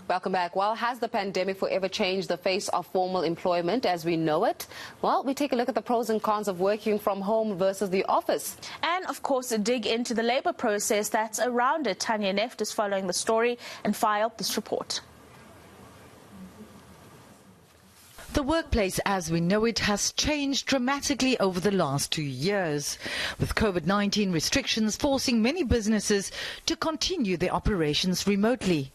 Welcome back. Well, has the pandemic forever changed the face of formal employment as we know it? Well, we take a look at the pros and cons of working from home versus the office. And, of course, dig into the labour process that's around it. Tanya Neft is following the story and filed this report. The workplace as we know it has changed dramatically over the last 2 years, with COVID-19 restrictions forcing many businesses to continue their operations remotely.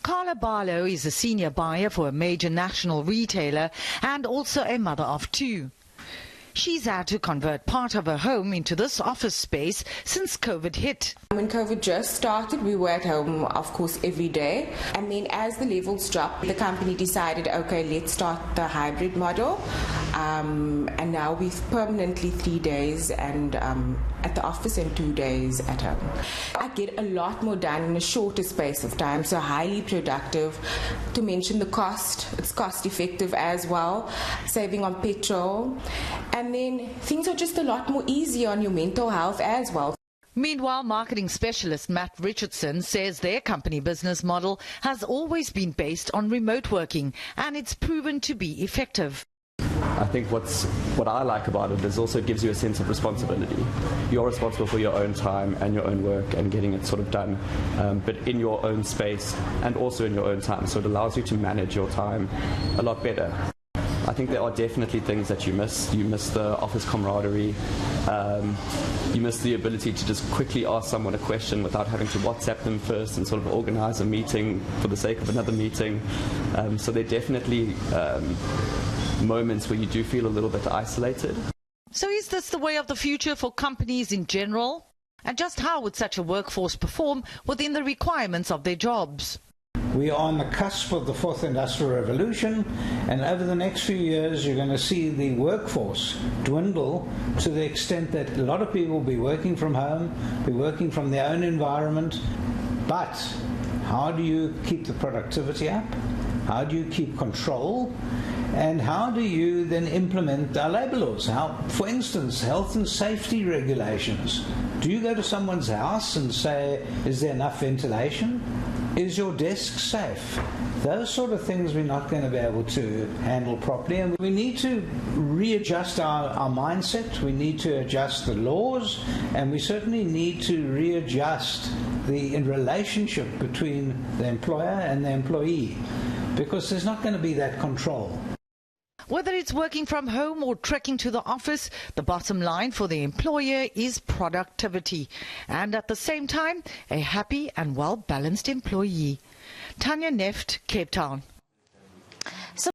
Carla Barlow is a senior buyer for a major national retailer and also a mother of two. She's had to convert part of her home into this office space since COVID hit. When COVID just started, we were at home, of course, every day. And then as the levels dropped, the company decided, okay, let's start the hybrid model. And now we've permanently 3 days and at the office and 2 days at home. I get a lot more done in a shorter space of time, so highly productive. To mention the cost, it's cost effective as well, saving on petrol. And then things are just a lot more easy on your mental health as well. Meanwhile, marketing specialist Matt Richardson says their company business model has always been based on remote working, and it's proven to be effective. I think what I like about it is also gives you a sense of responsibility. You're responsible for your own time and your own work and getting it sort of done, but in your own space and also in your own time. So it allows you to manage your time a lot better. I think there are definitely things that you miss. You miss the office camaraderie. You miss the ability to just quickly ask someone a question without having to WhatsApp them first and sort of organize a meeting for the sake of another meeting. So there are definitely moments where you do feel a little bit isolated. So is this the way of the future for companies in general? And just how would such a workforce perform within the requirements of their jobs? We are on the cusp of the fourth industrial revolution, and over the next few years you're going to see the workforce dwindle to the extent that a lot of people will be working from home, be working from their own environment. But how do you keep the productivity up? How do you keep control? And how do you then implement our labour laws? How, for instance, health and safety regulations. Do you go to someone's house and say, is there enough ventilation? Is your desk safe? Those sort of things we're not going to be able to handle properly, and we need to readjust our mindset, we need to adjust the laws, and we certainly need to readjust the relationship between the employer and the employee, because there's not going to be that control. Whether it's working from home or trekking to the office, the bottom line for the employer is productivity and at the same time a happy and well-balanced employee. Tanya Neft, Cape Town.